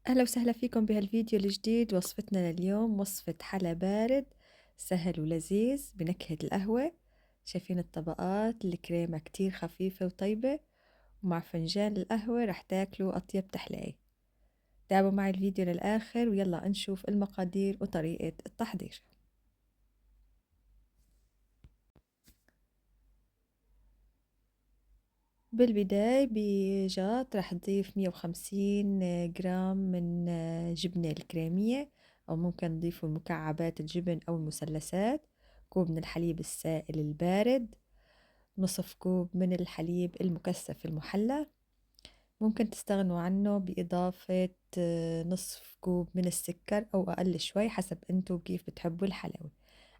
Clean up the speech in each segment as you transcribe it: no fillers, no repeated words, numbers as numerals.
أهلا وسهلا فيكم بهالفيديو الجديد. وصفتنا لليوم وصفة حلا بارد سهل ولذيذ بنكهة القهوة. شايفين الطبقات، الكريمة كتير خفيفة وطيبة، ومع فنجان القهوة رح تاكلوا أطيب تحلية. تابعوا معي الفيديو للآخر ويلا نشوف المقادير وطريقة التحضير. بالبداية بجاط رح نضيف 150 جرام من جبنة الكريمية، أو ممكن نضيفوا مكعبات الجبن أو المثلثات. كوب من الحليب السائل البارد، نصف كوب من الحليب المكثف المحلى. ممكن تستغنوا عنه بإضافة نصف كوب من السكر أو أقل شوي حسب أنتوا كيف بتحبوا الحلاوة.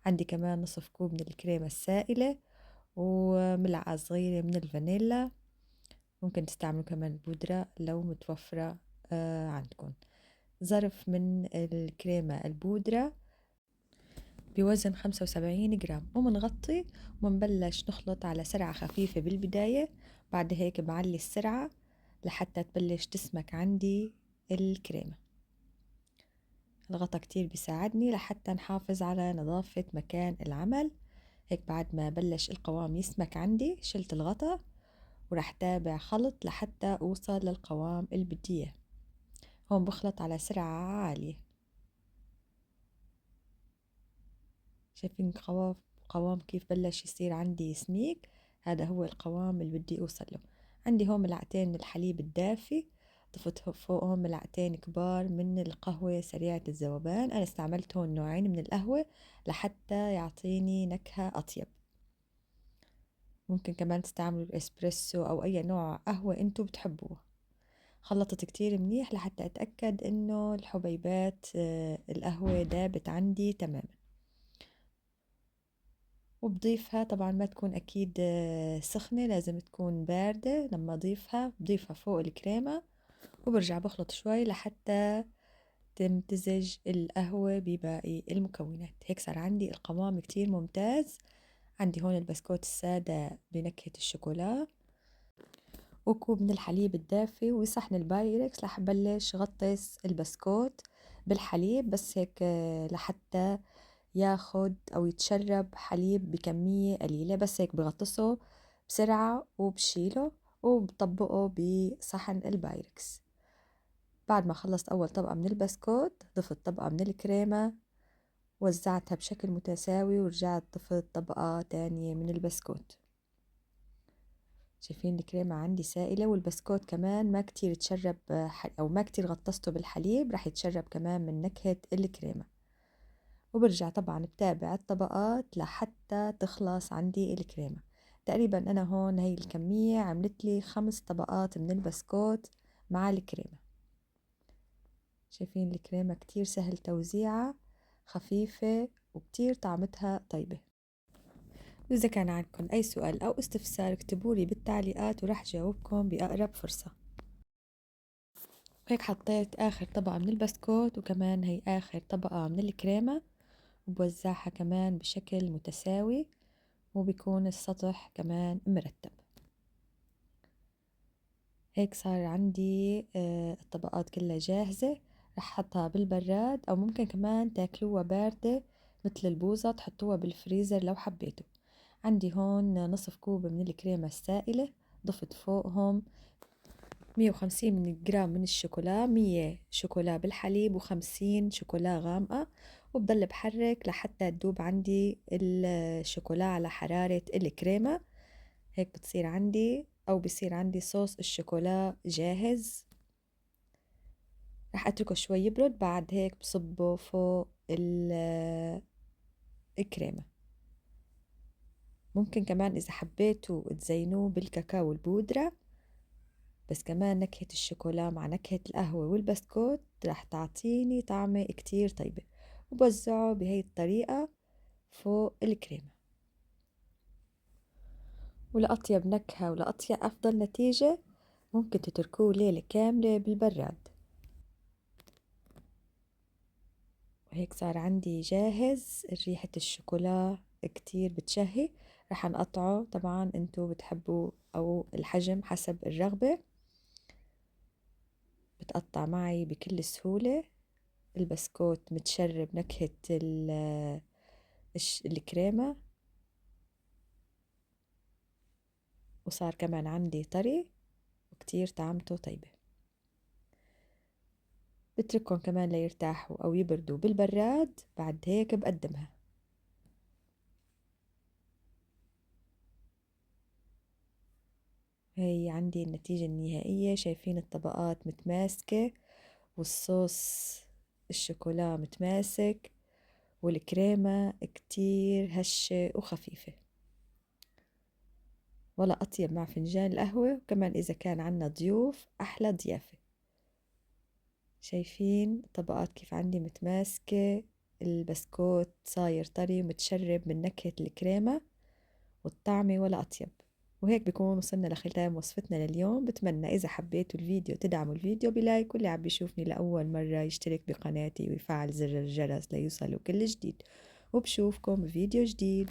عندي كمان نصف كوب من الكريمة السائلة، وملعقة صغيرة من الفانيلا. ممكن تستعملوا كمان بودرة لو متوفرة عندكم. ظرف من الكريمة البودرة بوزن 75 جرام، ومنغطي ومنبلش نخلط على سرعة خفيفة بالبداية. بعد هيك بعلي السرعة لحتى تبلش تسمك عندي الكريمة. الغطا كتير بيساعدني لحتى نحافظ على نظافة مكان العمل. هيك بعد ما بلش القوام يسمك عندي شلت الغطا، وراح تابع خلط لحتى أوصل للقوام اللي بدي إياه. هون بخلط على سرعة عالية. شايفين القوام كيف بلش يصير عندي سميك؟ هذا هو القوام اللي بدي أوصل له. عندي هون ملعقتين من الحليب الدافي، ضفت فوقهم ملعقتين كبار من القهوة سريعة الذوبان. أنا استعملت هون نوعين من القهوة لحتى يعطيني نكهة أطيب. ممكن كمان تستعملوا الإسبريسو أو أي نوع قهوة أنتوا بتحبوه. خلطت كتير منيح لحتى أتأكد إنه الحبيبات القهوة دابت عندي تماما. وبضيفها طبعا ما تكون أكيد سخنة، لازم تكون باردة. لما بضيفها فوق الكريمة، وبرجع بخلط شوي لحتى تمتزج القهوة بباقي المكونات. هيك صار عندي القوام كتير ممتاز. عندي هون البسكوت السادة بنكهة الشوكولا، وكوب من الحليب الدافي، وصحن البايركس رح بلش غطس البسكوت بالحليب بس هيك لحتى ياخد أو يتشرب حليب بكمية قليلة. بس هيك بغطسه بسرعة وبشيله وبطبقه بصحن البايركس. بعد ما خلصت أول طبقة من البسكوت ضفت طبقة من الكريمة، وزعتها بشكل متساوي، ورجعت ضفت طبقة تانية من البسكوت. شايفين الكريمة عندي سائلة، والبسكوت كمان ما كتير تشرب أو ما كتير غطسته بالحليب، رح يتشرب كمان من نكهة الكريمة. وبرجع طبعا بتابع الطبقات لحتى تخلص عندي الكريمة. تقريبا أنا هون هاي الكمية عملت لي 5 طبقات من البسكوت مع الكريمة. شايفين الكريمة كتير سهل توزيعها، خفيفة وكتير طعمتها طيبة. وإذا كان عندكم أي سؤال أو استفسار اكتبولي بالتعليقات ورح جاوبكم بأقرب فرصة. وهيك حطيت آخر طبقة من البسكوت، وكمان هي آخر طبقة من الكريمة، وبوزعها كمان بشكل متساوي، وبيكون السطح كمان مرتب. هيك صار عندي الطبقات كلها جاهزة. رح أحطها بالبراد، أو ممكن كمان تاكلوها باردة مثل البوظة، تحطوها بالفريزر لو حبيتوا. عندي هون نصف كوب من الكريمة السائلة، ضفت فوقهم 150 من جرام من الشوكولا، 100 شوكولا بالحليب و50 شوكولا غامقة. وبضل بحرك لحتى تدوب عندي الشوكولا على حرارة الكريمة. هيك بتصير عندي أو بصير عندي صوص الشوكولا جاهز. رح أتركه شوي يبرد، بعد هيك بصبه فوق الكريمة. ممكن كمان إذا حبيتوا تزينوه بالكاكاو البودرة، بس كمان نكهة الشوكولا مع نكهة القهوة والبسكوت رح تعطيني طعمة كتير طيبة. وبوزعه بهي الطريقة فوق الكريمة. ولأطيب نكهة ولأطيب أفضل نتيجة ممكن تتركوه ليلة كاملة بالبراد. وهيك صار عندي جاهز. ريحة الشوكولا كتير بتشهي. رح نقطعه، طبعا انتو بتحبوا أو الحجم حسب الرغبة. بتقطع معي بكل سهولة. البسكوت متشرب نكهة الكريمة، وصار كمان عندي طري وكتير طعمته طيبة. بتركهم كمان ليرتاحوا أو يبردوا بالبراد، بعد هيك بقدمها. هي عندي النتيجة النهائية، شايفين الطبقات متماسكة، والصوص الشوكولا متماسك، والكريمة كتير هشة وخفيفة، ولا أطيب مع فنجان القهوة، وكمان إذا كان عنا ضيوف أحلى ضيافة. شايفين الطبقات كيف عندي متماسكة، البسكوت صاير طري متشرب من نكهة الكريمة، والطعمة ولا أطيب. وهيك بيكون وصلنا لختام وصفتنا لليوم. بتمنى إذا حبيتوا الفيديو تدعموا الفيديو بلايك، واللي عم بيشوفني لأول مرة يشترك بقناتي ويفعل زر الجرس ليوصلوا كل جديد. وبشوفكم بفيديو جديد.